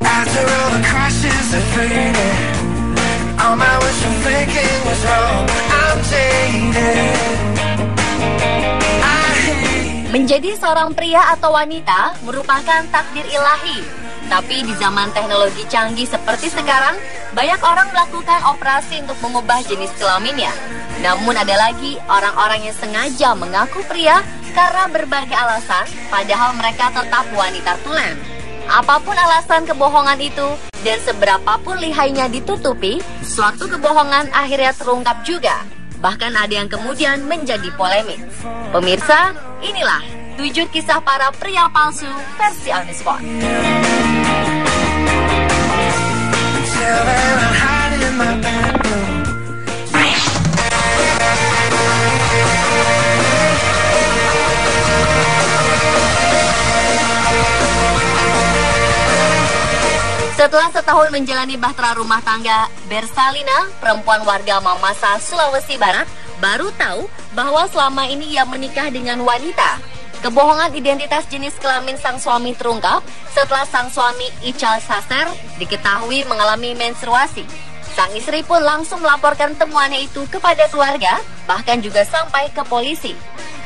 After all the crashes are faded, all my wishful thinking was wrong. I'm jaded. Menjadi seorang pria atau wanita merupakan takdir ilahi. Tapi di zaman teknologi canggih seperti sekarang, banyak orang melakukan operasi untuk mengubah jenis kelaminnya. Namun ada lagi orang-orang yang sengaja mengaku pria karena berbagai alasan, padahal mereka tetap wanita tulen. Apapun alasan kebohongan itu, dan seberapapun lihainya ditutupi, suatu kebohongan akhirnya terungkap juga. Bahkan ada yang kemudian menjadi polemik. Pemirsa, inilah 7 kisah para pria palsu versi On The Spot. Setelah setahun menjalani bahtera rumah tangga, Bersalina, perempuan warga Mamasa, Sulawesi Barat, baru tahu bahwa selama ini ia menikah dengan wanita. Kebohongan identitas jenis kelamin sang suami terungkap setelah sang suami Ical Saser diketahui mengalami menstruasi. Sang istri pun langsung melaporkan temuannya itu kepada keluarga, bahkan juga sampai ke polisi.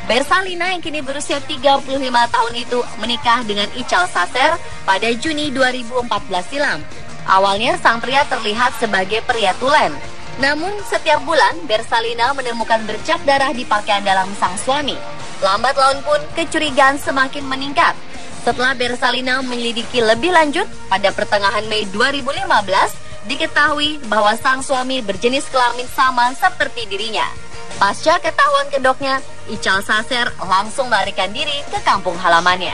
Bersalina yang kini berusia 35 tahun itu menikah dengan Ical Saser pada Juni 2014 silam. Awalnya sang pria terlihat sebagai pria tulen. Namun setiap bulan Bersalina menemukan bercak darah di pakaian dalam sang suami. Lambat laun pun kecurigaan semakin meningkat. Setelah Bersalina menyelidiki lebih lanjut, pada pertengahan Mei 2015 diketahui bahwa sang suami berjenis kelamin sama seperti dirinya. Pasca ketahuan kedoknya, Ical Saser langsung melarikan diri ke kampung halamannya.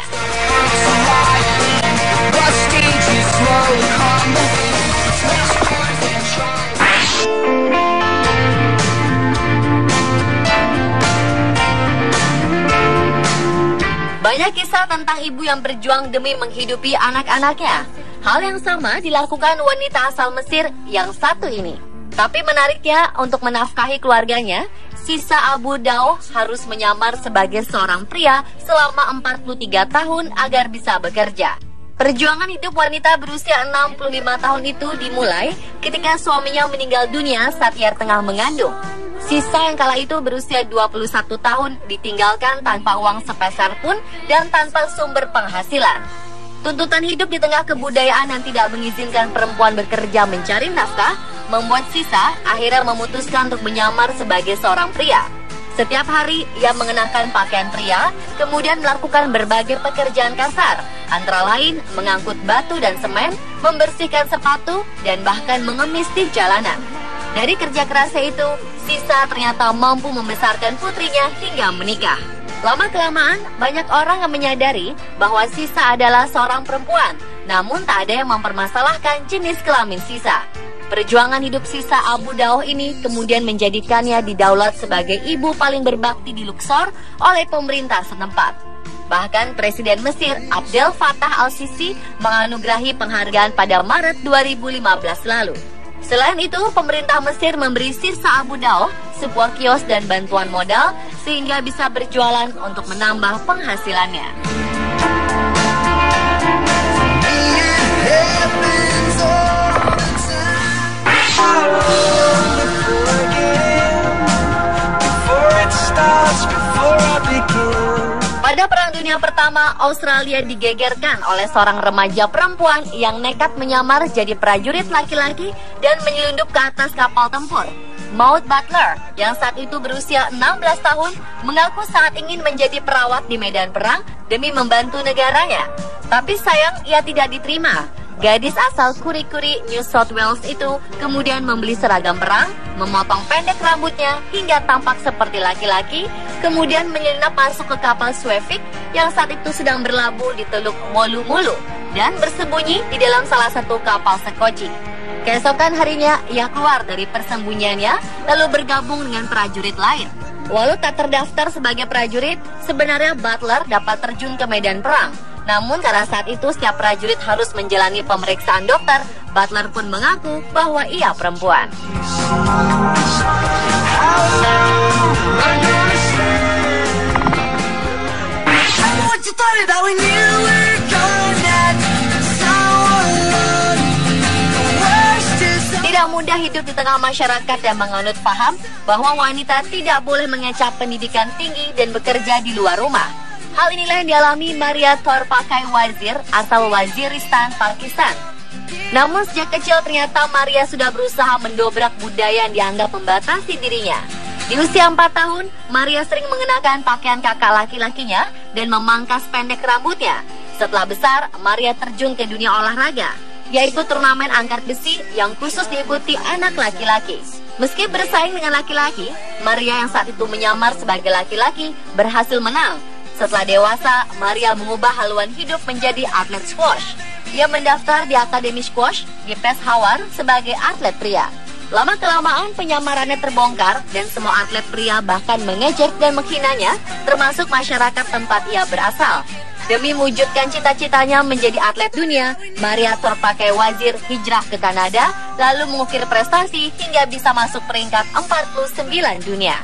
Banyak kisah tentang ibu yang berjuang demi menghidupi anak-anaknya. Hal yang sama dilakukan wanita asal Mesir yang satu ini. Tapi menariknya, untuk menafkahi keluarganya, Sisa Abu Daoh harus menyamar sebagai seorang pria selama 43 tahun agar bisa bekerja. Perjuangan hidup wanita berusia 65 tahun itu dimulai ketika suaminya meninggal dunia saat ia tengah mengandung. Sisa yang kala itu berusia 21 tahun ditinggalkan tanpa uang sepeser pun dan tanpa sumber penghasilan. Tuntutan hidup di tengah kebudayaan yang tidak mengizinkan perempuan bekerja mencari nafkah membuat Sisa akhirnya memutuskan untuk menyamar sebagai seorang pria. Setiap hari ia mengenakan pakaian pria, kemudian melakukan berbagai pekerjaan kasar, antara lain mengangkut batu dan semen, membersihkan sepatu, dan bahkan mengemis di jalanan. Dari kerja kerasnya itu, Sisa ternyata mampu membesarkan putrinya hingga menikah. Lama-kelamaan, banyak orang yang menyadari bahwa Sisa adalah seorang perempuan, namun tak ada yang mempermasalahkan jenis kelamin Sisa. Perjuangan hidup Sisa Abu Daoh ini kemudian menjadikannya didaulat sebagai ibu paling berbakti di Luxor oleh pemerintah setempat. Bahkan Presiden Mesir Abdel Fattah al-Sisi menganugerahi penghargaan pada Maret 2015 lalu. Selain itu, pemerintah Mesir memberi Sisa Abu Daoh sebuah kios dan bantuan modal sehingga bisa berjualan untuk menambah penghasilannya. Pada Perang Dunia Pertama, Australia digegerkan oleh seorang remaja perempuan yang nekat menyamar jadi prajurit laki-laki dan menyelundup ke atas kapal tempur. Maud Butler, yang saat itu berusia 16 tahun, mengaku sangat ingin menjadi perawat di medan perang demi membantu negaranya. Tapi sayang, ia tidak diterima. Gadis asal Kuri-Kuri, New South Wales itu kemudian membeli seragam perang, memotong pendek rambutnya hingga tampak seperti laki-laki, kemudian menyelinap masuk ke kapal Swefik yang saat itu sedang berlabuh di Teluk Molu-Molu dan bersembunyi di dalam salah satu kapal sekoci. Keesokan harinya, ia keluar dari persembunyiannya lalu bergabung dengan prajurit lain. Walau tak terdaftar sebagai prajurit, sebenarnya Butler dapat terjun ke medan perang. Namun karena saat itu setiap prajurit harus menjalani pemeriksaan dokter, Butler pun mengaku bahwa ia perempuan. tidak mudah hidup di tengah masyarakat yang menganut paham bahwa wanita tidak boleh mengecap pendidikan tinggi dan bekerja di luar rumah. Hal inilah yang dialami Maria Torpakai Wazir asal Waziristan, Pakistan. Namun sejak kecil ternyata Maria sudah berusaha mendobrak budaya yang dianggap membatasi dirinya. Di usia 4 tahun, Maria sering mengenakan pakaian kakak laki-lakinya dan memangkas pendek rambutnya. Setelah besar, Maria terjun ke dunia olahraga, yaitu turnamen angkat besi yang khusus diikuti anak laki-laki. Meski bersaing dengan laki-laki, Maria yang saat itu menyamar sebagai laki-laki berhasil menang. Setelah dewasa, Maria mengubah haluan hidup menjadi atlet squash. Ia mendaftar di Akademi Squash di Peshawar sebagai atlet pria. Lama-kelamaan penyamarannya terbongkar dan semua atlet pria bahkan mengejek dan menghinanya, termasuk masyarakat tempat ia berasal. Demi mewujudkan cita-citanya menjadi atlet dunia, Maria Torpakai Wazir hijrah ke Kanada, lalu mengukir prestasi hingga bisa masuk peringkat 49 dunia.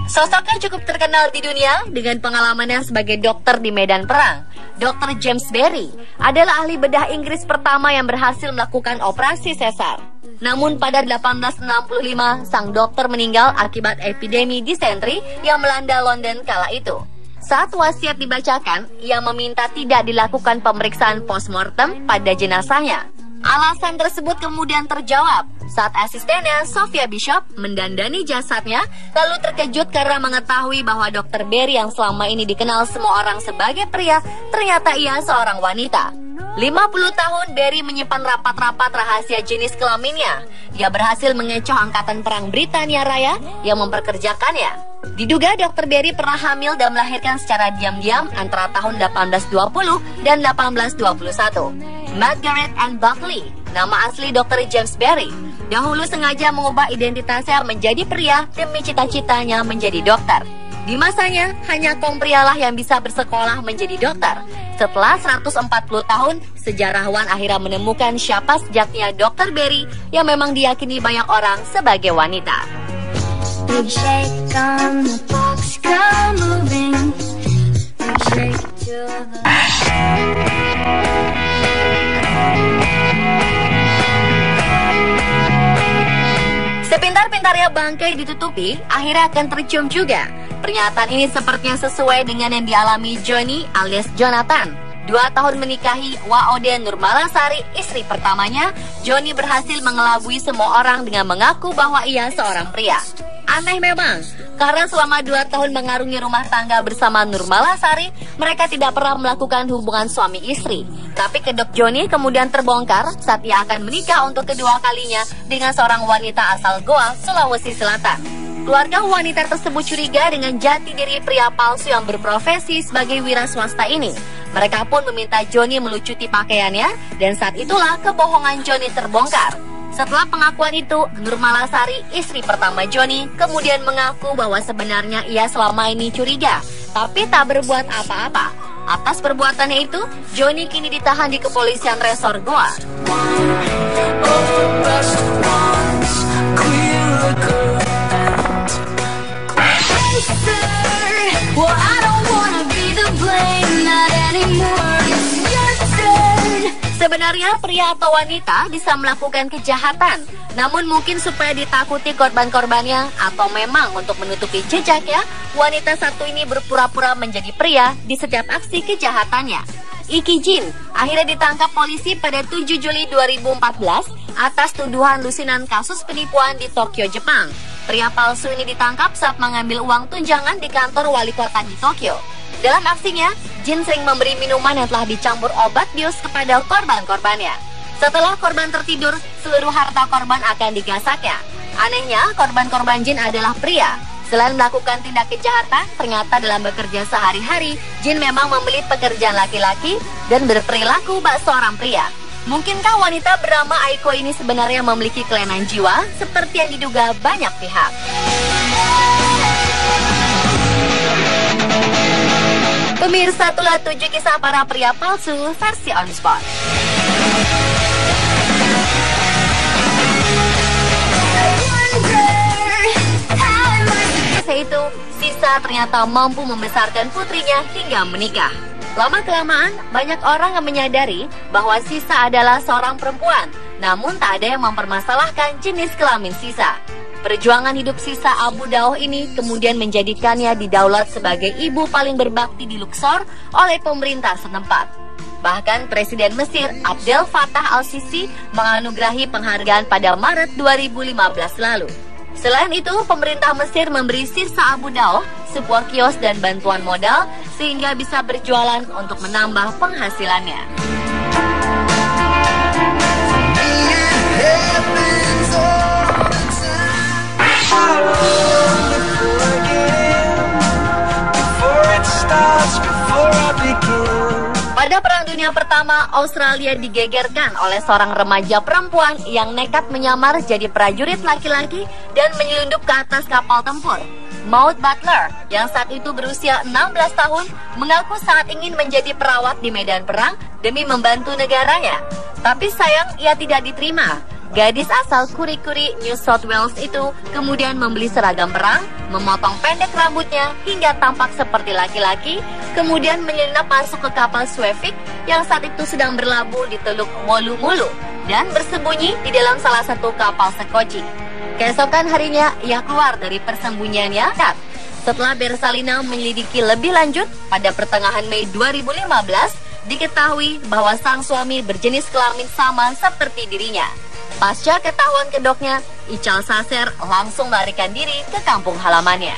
Sosoknya cukup terkenal di dunia dengan pengalamannya sebagai dokter di medan perang. Dr. James Berry adalah ahli bedah Inggris pertama yang berhasil melakukan operasi sesar. Namun pada 1865, sang dokter meninggal akibat epidemi disentri yang melanda London kala itu. Saat wasiat dibacakan, ia meminta tidak dilakukan pemeriksaan postmortem pada jenazahnya. Alasan tersebut kemudian terjawab saat asistennya, Sophia Bishop, mendandani jasadnya, lalu terkejut karena mengetahui bahwa Dr. Berry yang selama ini dikenal semua orang sebagai pria, ternyata ia seorang wanita. 50 tahun Berry menyimpan rapat-rapat rahasia jenis kelaminnya. Ia berhasil mengecoh Angkatan Perang Britania Raya yang memperkerjakannya. Diduga Dr. Berry pernah hamil dan melahirkan secara diam-diam antara tahun 1820 dan 1821. Margaret Ann Buckley, nama asli Dr. James Berry, dahulu sengaja mengubah identitasnya menjadi pria demi cita-citanya menjadi dokter. Di masanya, hanya kaum prialah yang bisa bersekolah menjadi dokter. Setelah 140 tahun, sejarawan akhirnya menemukan siapa sejaknya Dr. Berry yang memang diyakini banyak orang sebagai wanita. Big shake on the box, come moving. Big shake to the... Sepintar-pintarnya bangkai ditutupi, akhirnya akan tercium juga. Pernyataan ini sepertinya sesuai dengan yang dialami Johnny alias Jonathan. 2 tahun menikahi Waode Nurmalasari, istri pertamanya, Johnny berhasil mengelabui semua orang dengan mengaku bahwa ia seorang pria. Aneh memang, karena selama 2 tahun mengarungi rumah tangga bersama Nurmalasari, mereka tidak pernah melakukan hubungan suami istri. Tapi kedok Johnny kemudian terbongkar saat ia akan menikah untuk kedua kalinya dengan seorang wanita asal Goa, Sulawesi Selatan. Keluarga wanita tersebut curiga dengan jati diri pria palsu yang berprofesi sebagai wira swasta ini. Mereka pun meminta Johnny melucuti pakaiannya, dan saat itulah kebohongan Johnny terbongkar. Setelah pengakuan itu, Nurmalasari, istri pertama Johnny, kemudian mengaku bahwa sebenarnya ia selama ini curiga, tapi tak berbuat apa-apa. Atas perbuatannya itu, Johnny kini ditahan di kepolisian resor Goa. Sebenarnya pria atau wanita bisa melakukan kejahatan, namun mungkin supaya ditakuti korban-korbannya atau memang untuk menutupi jejaknya, wanita satu ini berpura-pura menjadi pria di setiap aksi kejahatannya. Iki Jin akhirnya ditangkap polisi pada 7 Juli 2014 atas tuduhan lusinan kasus penipuan di Tokyo, Jepang. Pria palsu ini ditangkap saat mengambil uang tunjangan di kantor wali kota di Tokyo. Dalam aksinya, Jin sering memberi minuman yang telah dicampur obat bius kepada korban-korbannya. Setelah korban tertidur, seluruh harta korban akan digasaknya. Anehnya, korban-korban Jin adalah pria. Selain melakukan tindak kejahatan, ternyata dalam bekerja sehari-hari, Jin memang membeli pekerjaan laki-laki dan berperilaku bak seorang pria. Mungkinkah wanita bernama Aiko ini sebenarnya memiliki kelainan jiwa seperti yang diduga banyak pihak? Pemirsa, itulah 7 kisah para pria palsu versi On Spot. itu, Sisa ternyata mampu membesarkan putrinya hingga menikah. Lama-kelamaan, banyak orang yang menyadari bahwa Sisa adalah seorang perempuan, namun tak ada yang mempermasalahkan jenis kelamin Sisa. Perjuangan hidup Sisa Abu Daoh ini kemudian menjadikannya didaulat sebagai ibu paling berbakti di Luxor oleh pemerintah setempat. Bahkan Presiden Mesir Abdel Fattah al-Sisi menganugerahi penghargaan pada Maret 2015 lalu. Selain itu, pemerintah Mesir memberi Sisa Abu Daoh sebuah kios dan bantuan modal sehingga bisa berjualan untuk menambah penghasilannya. Pada Perang Dunia Pertama, Australia digegerkan oleh seorang remaja perempuan yang nekat menyamar jadi prajurit laki-laki dan menyelundup ke atas kapal tempur. Maud Butler, yang saat itu berusia 16 tahun, mengaku sangat ingin menjadi perawat di medan perang demi membantu negaranya. Tapi sayang, ia tidak diterima. Gadis asal Kurikuri, New South Wales itu kemudian membeli seragam perang, memotong pendek rambutnya hingga tampak seperti laki-laki, kemudian menyelinap masuk ke kapal Swefik yang saat itu sedang berlabuh di Teluk Molu-Molu dan bersembunyi di dalam salah satu kapal sekoci. Keesokan harinya, ia keluar dari persembunyiannya. Setelah Bersalina menyelidiki lebih lanjut, pada pertengahan Mei 2015, diketahui bahwa sang suami berjenis kelamin sama seperti dirinya. Pasca ketahuan kedoknya, Ical Saser langsung melarikan diri ke kampung halamannya.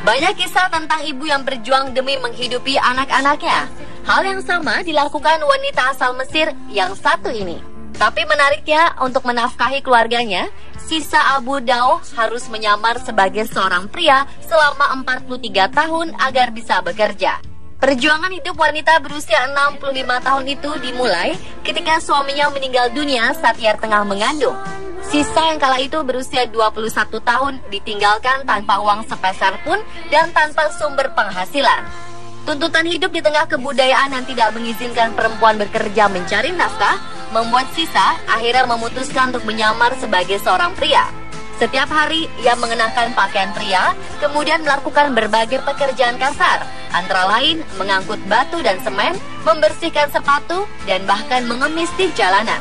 Banyak kisah tentang ibu yang berjuang demi menghidupi anak-anaknya. Hal yang sama dilakukan wanita asal Mesir yang satu ini. Tapi menariknya, untuk menafkahi keluarganya, Sisa Abu Daoh harus menyamar sebagai seorang pria selama 43 tahun agar bisa bekerja. Perjuangan hidup wanita berusia 65 tahun itu dimulai ketika suaminya meninggal dunia saat ia tengah mengandung. Sisa yang kala itu berusia 21 tahun ditinggalkan tanpa uang sepeser pun dan tanpa sumber penghasilan. Tuntutan hidup di tengah kebudayaan yang tidak mengizinkan perempuan bekerja mencari nafkah membuat Sisa akhirnya memutuskan untuk menyamar sebagai seorang pria. Setiap hari ia mengenakan pakaian pria, kemudian melakukan berbagai pekerjaan kasar, antara lain mengangkut batu dan semen, membersihkan sepatu, dan bahkan mengemis di jalanan.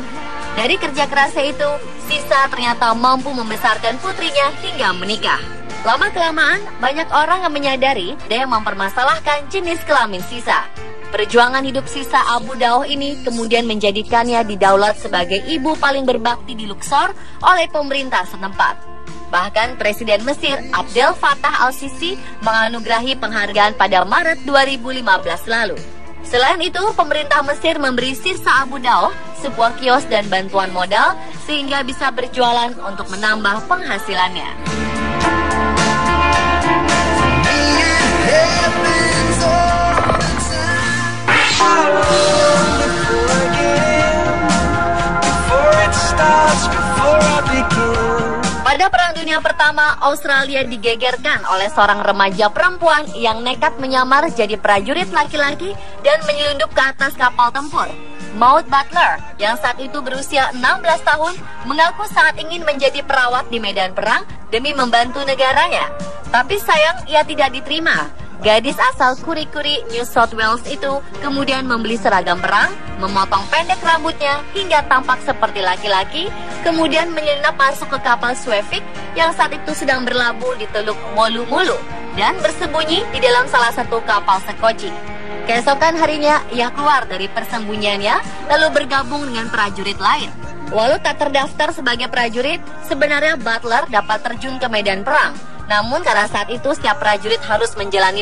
Dari kerja kerasnya itu, Sisa ternyata mampu membesarkan putrinya hingga menikah. Lama-kelamaan, banyak orang yang menyadari dan mempermasalahkan jenis kelamin Sisa. Perjuangan hidup Sisa Abu Daoh ini kemudian menjadikannya didaulat sebagai ibu paling berbakti di Luxor oleh pemerintah setempat. Bahkan Presiden Mesir Abdel Fattah al-Sisi menganugerahi penghargaan pada Maret 2015 lalu. Selain itu, pemerintah Mesir memberi Sisa Abu Daoh sebuah kios dan bantuan modal sehingga bisa berjualan untuk menambah penghasilannya. Pada Perang Dunia Pertama, Australia digegerkan oleh seorang remaja perempuan yang nekat menyamar jadi prajurit laki-laki dan menyelundup ke atas kapal tempur. Maud Butler, yang saat itu berusia 16 tahun, mengaku sangat ingin menjadi perawat di medan perang demi membantu negaranya. Tapi sayang, ia tidak diterima. Gadis asal Kurikuri, New South Wales itu kemudian membeli seragam perang, memotong pendek rambutnya hingga tampak seperti laki-laki, kemudian menyelinap masuk ke kapal Swefik yang saat itu sedang berlabuh di Teluk Molu-Molu dan bersembunyi di dalam salah satu kapal sekoci. Keesokan harinya, ia keluar dari persembunyiannya lalu bergabung dengan prajurit lain. Walau tak terdaftar sebagai prajurit, sebenarnya Butler dapat terjun ke medan perang. Namun karena saat itu setiap prajurit harus menjalani